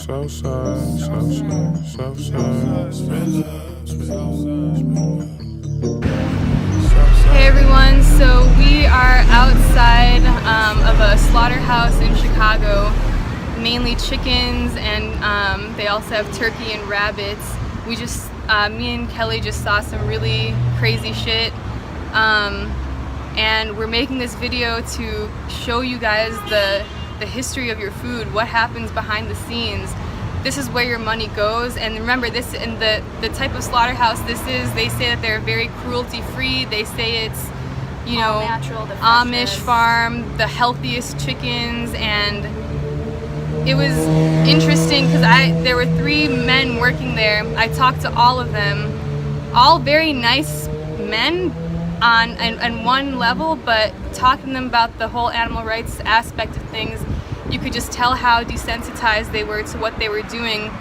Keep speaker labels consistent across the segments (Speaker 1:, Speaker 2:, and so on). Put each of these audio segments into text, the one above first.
Speaker 1: Hey everyone, so we are outside of a slaughterhouse in Chicago, mainly chickens, and they also have turkey and rabbits. Me and Kelly just saw some really crazy shit, and we're making this video to show you guys the history of your food, what happens behind the scenes. This is where your money goes, and remember this, and the type of slaughterhouse this is, they say that they're very cruelty free. They say it's, you know,
Speaker 2: natural,
Speaker 1: Amish farm, the healthiest chickens. And it was interesting because there were 3 men working there. I talked to all of them, all very nice men on one level, but talking to them about the whole animal rights aspect of things, you could just tell how desensitized they were to what they were doing.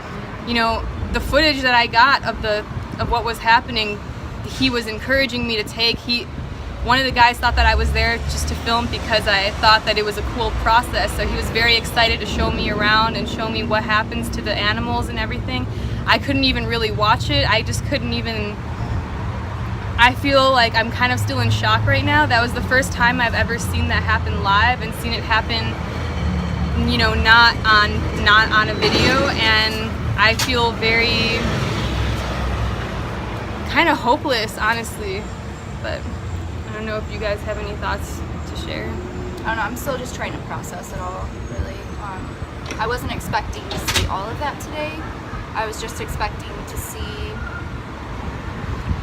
Speaker 1: You know, the footage that I got of what was happening, he was encouraging me to take. One of the guys thought that I was there just to film because I thought that it was a cool process, so he was very excited to show me around and show me what happens to the animals and everything. I couldn't even really watch it. I just couldn't even. I feel like I'm kind of still in shock right now. That was the first time I've ever seen that happen live and seen it happen, you know, not on a video, and I feel very kind of hopeless, honestly. But I don't know if you guys have any thoughts to share.
Speaker 2: I don't know, I'm still just trying to process it all, really. I wasn't expecting to see all of that today. I was just expecting to see,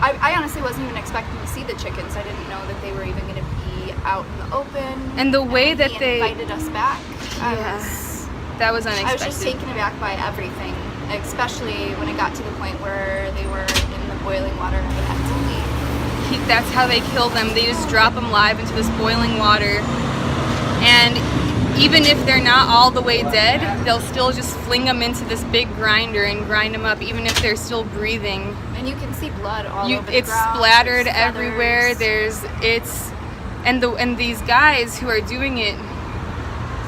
Speaker 2: I honestly wasn't even expecting to see the chickens. I didn't know that they were even going to be out in the open.
Speaker 1: And the way that they
Speaker 2: invited us back,
Speaker 1: that was unexpected.
Speaker 2: I was just taken aback by everything, especially when it got to the point where they were in the boiling water and they had to leave.
Speaker 1: That's how they kill them. They just drop them live into this boiling water, and even if they're not all the way dead, they'll still just fling them into this big grinder and grind them up, even if they're still breathing.
Speaker 2: And you can see blood all over the
Speaker 1: It's
Speaker 2: ground.
Speaker 1: splattered everywhere. And these guys who are doing it,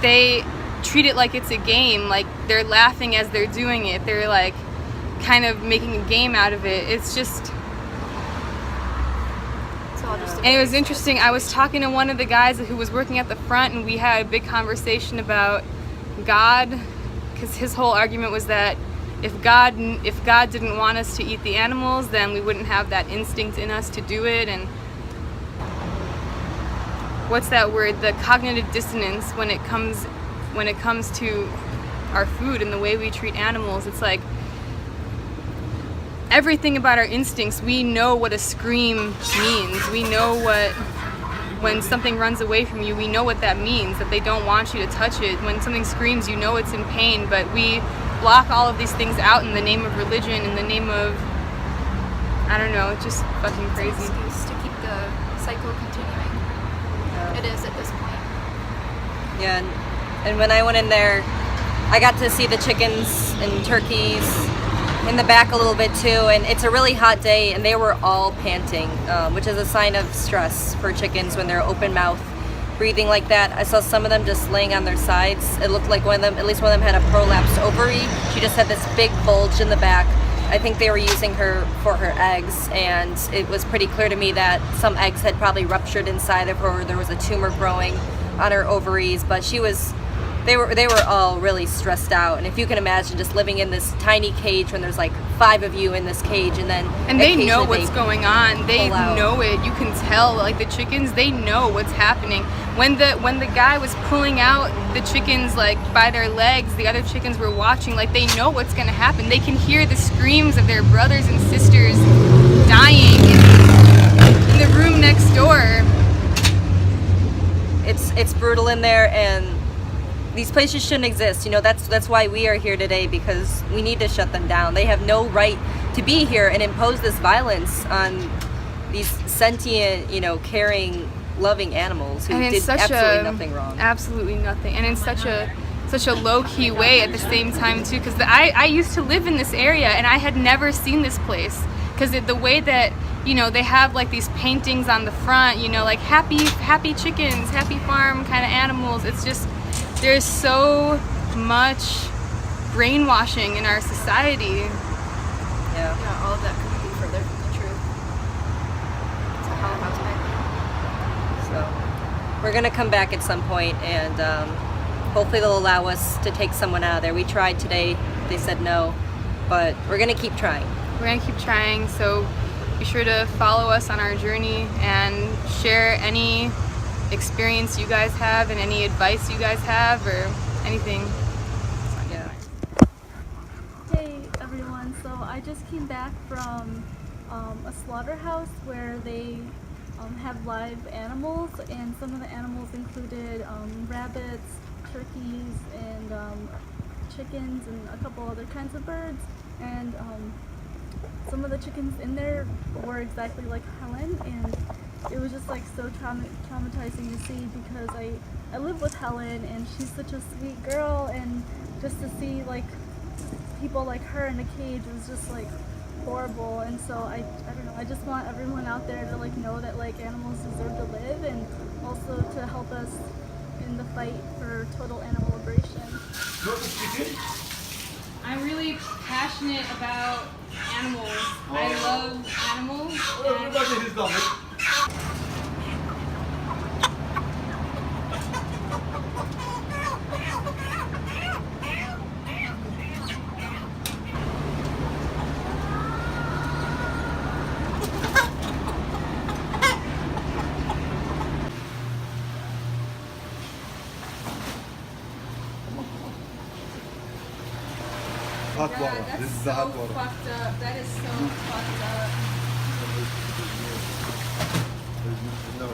Speaker 1: they treat it like it's a game. Like, they're laughing as they're doing it. They're like kind of making a game out of it. It's just. And it was interesting. I was talking to one of the guys who was working at the front, and we had a big conversation about God, because his whole argument was that if God didn't want us to eat the animals, then we wouldn't have that instinct in us to do it. And what's that word? The cognitive dissonance when it comes to our food and the way we treat animals. It's like everything about our instincts, we know what a scream means. We know when something runs away from you, we know what that means, that they don't want you to touch it. When something screams, you know it's in pain, but we block all of these things out in the name of religion, in the name of, I don't know, it's just fucking crazy.
Speaker 2: It's an excuse to keep the cycle continuing. It is at this point.
Speaker 3: Yeah, and when I went in there, I got to see the chickens and turkeys in the back a little bit too, and it's a really hot day, and they were all panting, which is a sign of stress for chickens when they're open mouth breathing like that. I saw some of them just laying on their sides. It looked like at least one of them had a prolapsed ovary. She just had this big bulge in the back. I think they were using her for her eggs, and it was pretty clear to me that some eggs had probably ruptured inside of her. There was a tumor growing on her ovaries, but they were all really stressed out. And if you can imagine just living in this tiny cage when there's like 5 of you in this cage, and
Speaker 1: they know what's going on. They know it. You can tell, like the chickens, they know what's happening. When the guy was pulling out the chickens like by their legs, the other chickens were watching. Like, they know what's gonna happen. They can hear the screams of their brothers and sisters dying in the room next door.
Speaker 3: It's brutal in there, and these places shouldn't exist. You know, that's why we are here today, because we need to shut them down. They have no right to be here and impose this violence on these sentient, you know, caring, loving animals who did absolutely nothing wrong.
Speaker 1: Absolutely nothing. And in such a low-key way at the same time too, because I used to live in this area, and I had never seen this place, because the way that, you know, they have like these paintings on the front, you know, like happy chickens, happy farm kind of animals. It's just, there's so much brainwashing in our society.
Speaker 3: Yeah.
Speaker 2: Yeah, all of that couldn't be further from the truth. It's a hell of a
Speaker 3: So we're gonna come back at some point, and hopefully they'll allow us to take someone out of there. We tried today; they said no, but we're gonna keep trying.
Speaker 1: We're gonna keep trying, so be sure to follow us on our journey and share any experience you guys have and any advice you guys have or anything.
Speaker 3: Yeah.
Speaker 4: Hey everyone, so I just came back from a slaughterhouse where they have live animals, and some of the animals included rabbits, turkeys, and chickens, and a couple other kinds of birds. And some of the chickens in there were exactly like Helen, and it was just like so traumatizing to see, because I live with Helen and she's such a sweet girl, and just to see like people like her in a cage was just like horrible. And so I don't know, I just want everyone out there to like know that like animals deserve to live, and also to help us in the fight for total animal liberation.
Speaker 1: I'm really passionate about animals. I love animals.
Speaker 5: Hot
Speaker 1: God,
Speaker 5: water.
Speaker 1: that's
Speaker 5: This is
Speaker 1: so
Speaker 5: the hot water.
Speaker 1: fucked up. That is so fucked up.
Speaker 5: No,